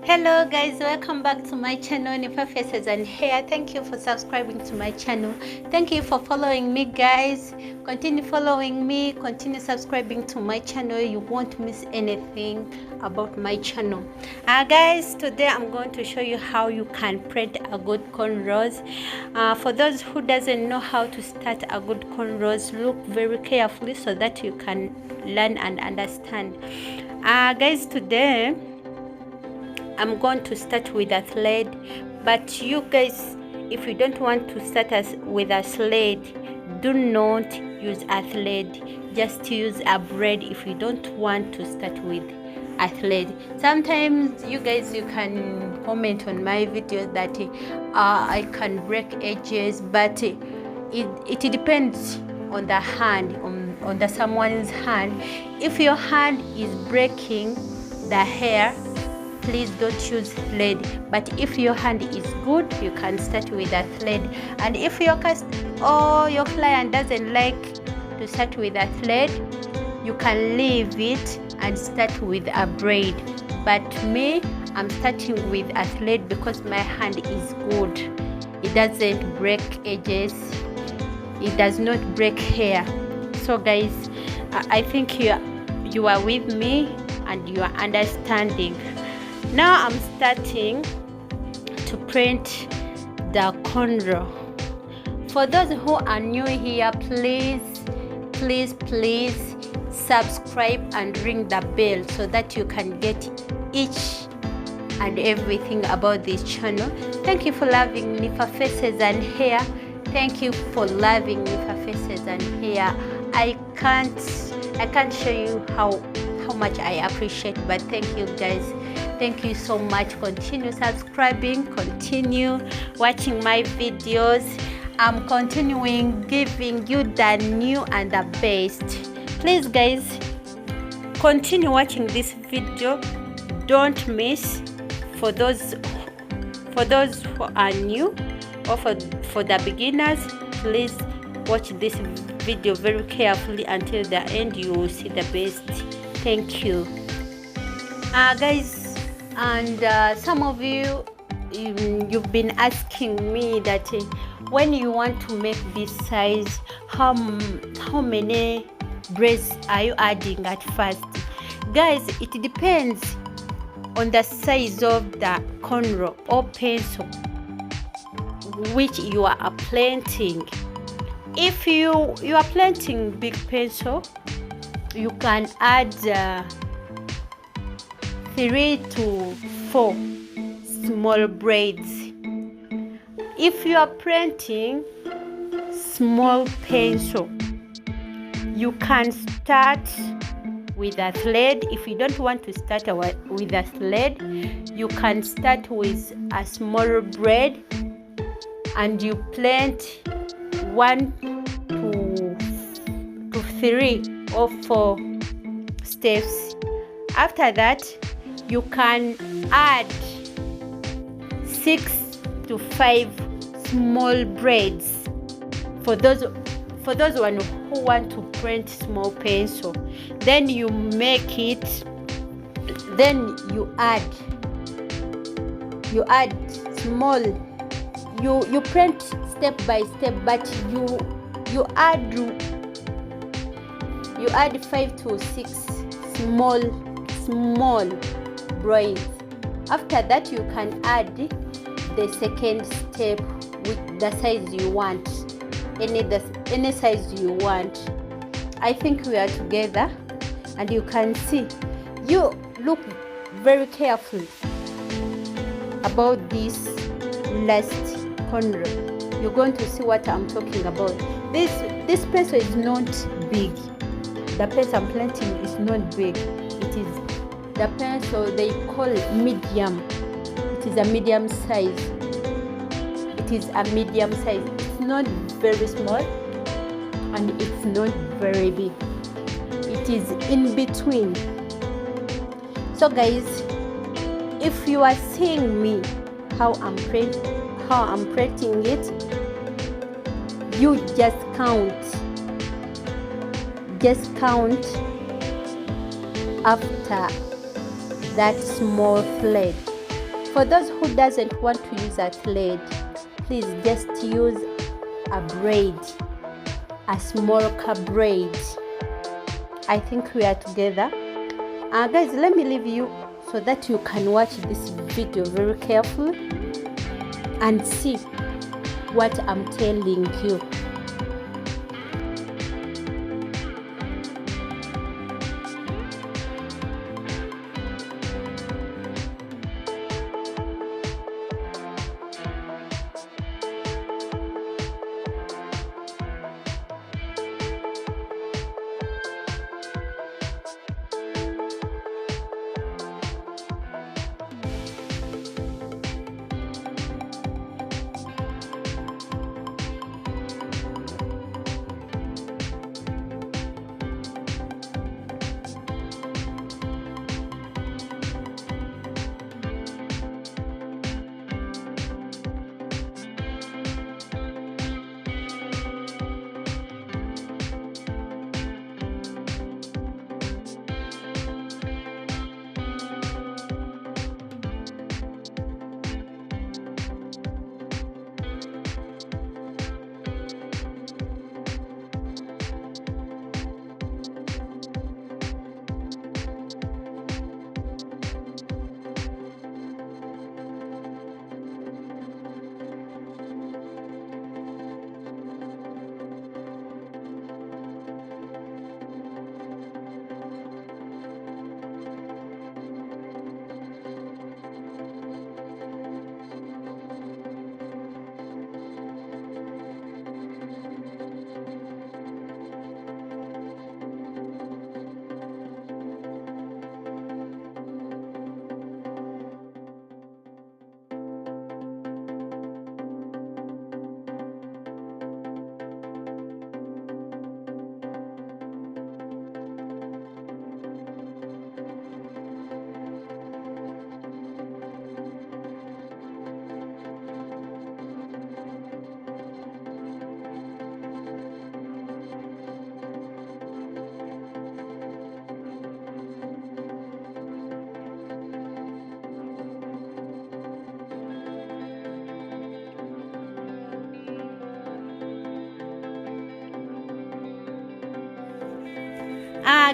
Hello guys, welcome back to my channel Nifa Faces and Hair. Thank you for subscribing to my channel. Thank you for following me guys. Continue following me, continue subscribing to my channel. You won't miss anything about my channel. Guys, today I'm going to show you how you can print a good cornrows. For those who doesn't know how to start a good cornrows, look very carefully so that you can learn and understand. Guys, today I'm going to start with a thread, but you guys, if you don't want to start with a thread, do not use a thread. Just use a braid if you don't want to start with a thread. Sometimes you guys, you can comment on my videos that I can break edges, but it depends on the hand, on the someone's hand. If your hand is breaking the hair, please don't use thread. But if your hand is good, you can start with a thread. And if your client doesn't like to start with a thread, you can leave it and start with a braid. But me, I'm starting with a thread because my hand is good. It doesn't break edges, it does not break hair. So guys, I think you are with me and you are understanding. Now I'm starting to print the cornrow. For those who are new here, please subscribe and ring the bell so that you can get each and everything about this channel. Thank you for loving Nifa Faces and Hair. Thank you for loving Nifa Faces and Hair. I can't show you how much I appreciate, but thank you guys. Thank you so much. Continue subscribing, continue watching my videos. I'm continuing giving you the new and the best. Please guys, continue watching this video. Don't miss. For those who are new or for the beginners, please watch this video very carefully until the end. You will see the best. Thank you. Guys, and some of you've been asking me that when you want to make this size, how many braids are you adding at first? Guys, it depends on the size of the cornrow or pencil which you are planting. If you are planting big pencil, you can add 3 to 4 small braids. If you are printing small pencil, you can start with a thread. If you don't want to start with a thread, you can start with a small braid and you plant 1 to 3 or 4 steps. After that, you can add 6 to 5 small braids for those one who want to print small pencil. Then you make it, then you add small, you print step by step, but you add 5 to 6 small braids. After that, you can add the second step with the size you want, any size you want. I think we are together and you can see. You look very carefully about this last cornrow. You're going to see what I'm talking about. This pencil is not big. The pencil I'm planting is not big. It is the pencil they call medium. It is a medium size. It's not very small and it's not very big. It is in between. So guys, if you are seeing me how I'm printing it, you just count after that small thread. For those who doesn't want to use a thread, please just use a braid, a small braid. I think we are together. Guys, let me leave you so that you can watch this video very carefully and see what I'm telling you.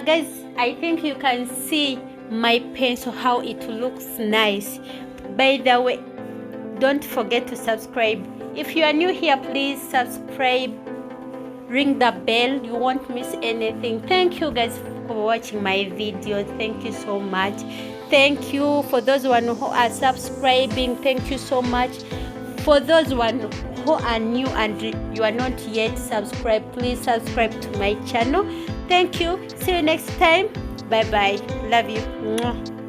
Guys, I think you can see my pencil, how it looks nice. By the way, don't forget to subscribe. If you are new here, please subscribe, ring the bell, you won't miss anything. Thank you guys for watching my video. Thank you so much. Thank you for those one who are subscribing. Thank you so much. For those one who are new and you are not yet subscribed, please subscribe to my channel. Thank you. See you next time. Bye bye. Love you. Mwah.